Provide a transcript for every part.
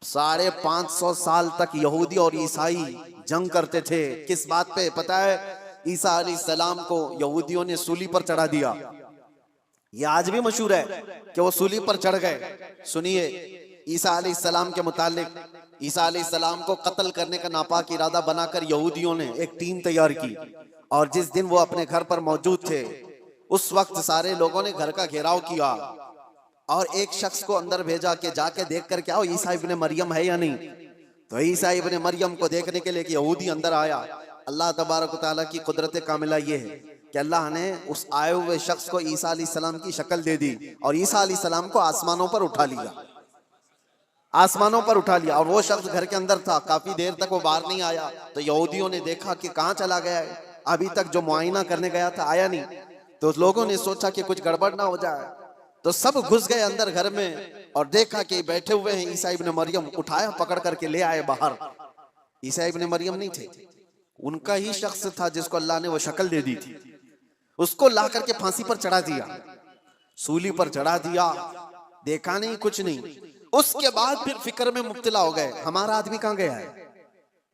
550 साल तक यहूदी और ईसाई जंग करते थे। किस बात पे पता है? ईसा अलैहिस्सलाम को यहूदियों ने सूली पर चढ़ा दिया। ये आज भी मशहूर है कि वो सूली पर चढ़ गए। सुनिए, ईसा अलैहिस्सलाम के मुतालिक, ईसा अलैहिस्सलाम को कत्ल करने का नापाक इरादा बनाकर यहूदियों ने एक टीम तैयार की, और जिस दिन वो अपने घर पर मौजूद थे उस वक्त सारे लोगों ने घर का घेराव किया और एक शख्स को अंदर भेजा कि जाके देख कर क्या हो, ईसा इब्ने मरियम है या नहीं। तो ईसा इब्ने मरियम को देखने के लिए यहूदी अंदर आया। अल्लाह तबारक व तआला की कुदरत कामिला ये है कि अल्लाह ने उस आए हुए शख्स को ईसा अलैहिस्सलाम की शक्ल दे दी और ईसा अलैहिस्सलाम को आसमानों पर उठा लिया, आसमानों पर उठा लिया। और वो शख्स घर के अंदर था, काफी देर तक वो बाहर नहीं आया। तो यहूदियों ने देखा कि कहाँ चला गया है, अभी तक जो मुआयना करने गया था आया नहीं। तो लोगों ने सोचा कि कुछ गड़बड़ ना हो जाए, तो सब घुस गए अंदर घर में और देखा कि बैठे हुए हैं ईसा इब्ने मरियम। उठाया, पकड़ करके ले आए बाहर। ईसा इब्ने मरियम नहीं थे, उनका ही शख्स था जिसको अल्लाह ने वो शक्ल दे दी थी। उसको ला करके फांसी पर चढ़ा दिया, सूली पर चढ़ा दिया। देखा नहीं, कुछ नहीं। उसके बाद फिर फिक्र में मुब्तला हो गए, हमारा आदमी कहाँ गया है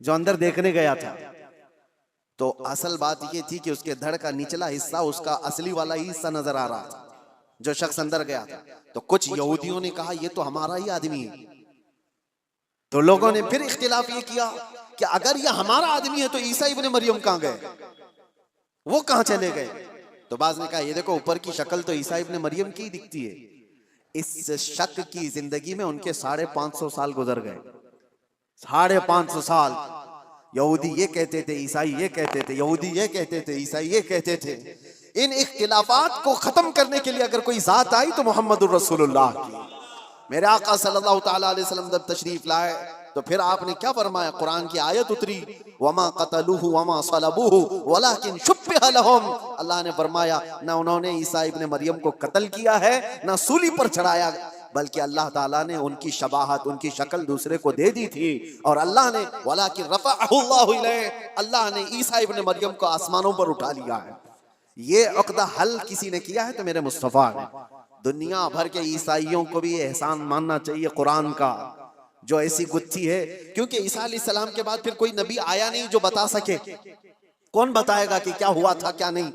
जो अंदर देखने गया था। तो असल बात ये थी कि उसके धड़ का निचला हिस्सा उसका असली वाला ही हिस्सा नजर आ रहा था जो शख्स अंदर गया था। तो कुछ यहूदियों ने कहा ये तो हमारा ही आदमी है। तो लोगों ने फिर इख्तिलाफ ये किया कि अगर ये हमारा आदमी है तो ईसा इब्ने मरियम कहाँ गए, वो कहाँ चले गए। तो बाज़ ने कहा ये देखो, ऊपर की शक्ल तो ईसा इब्ने मरियम की दिखती है। इस शक की जिंदगी में उनके 550 साल गुजर गए। 550 साल यहूदी ये कहते थे, ईसाई ये कहते थे, यहूदी ये कहते थे, ईसाई ये कहते थे। इन इख्तिलाफात को खत्म करने के लिए अगर कोई जात आई तो मोहम्मदुर रसूलुल्लाह की। मेरे आका सल्लल्लाहु ताला अलैहि वसल्लम जब तशरीफ लाए तो फिर आपने क्या फरमाया? कुरान की आयत उतरी, वमा क़तलूहु वमा सलबूहु वलाकिन शुब्बिह लहुम। अल्लाह ने फरमाया ना उन्होंने ईसा इब्ने मरियम को कत्ल किया है, ना सूली पर चढ़ाया, बल्कि अल्लाह ताला ने उनकी शबाहत, उनकी शक्ल दूसरे को दे दी थी। और अल्लाह ने वलाकिन रफ़अहु अल्लाहु इलैहि, अल्लाह ने ईसा इब्ने मरियम को आसमानों पर उठा लिया है। ये अक़दा हल किसी ने किया है तो मेरे मुस्तफ़ा ने। दुनिया भर के ईसाइयों को भी एहसान मानना चाहिए कुरान का, जो ऐसी गुत्थी है। क्योंकि ईसा अलैहिस्सलाम के बाद फिर कोई नबी आया नहीं जो बता सके। कौन बताएगा कि क्या हुआ था क्या नहीं।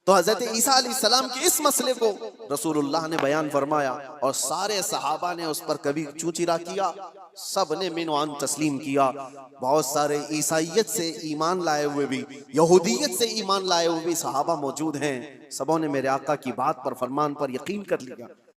तो हजरत ईसा अलैहिस्सलाम के इस मसले को रसूलुल्लाह ने बयान फरमाया और सारे सहाबा ने उस पर कभी चूचिरा किया, सब ने मिनवान तस्लीम किया। बहुत सारे ईसाइयत से ईमान लाए हुए भी, यहूदियत से ईमान लाए हुए भी सहाबा मौजूद हैं। सबों ने मेरे आका की बात पर, फरमान पर यकीन कर लिया।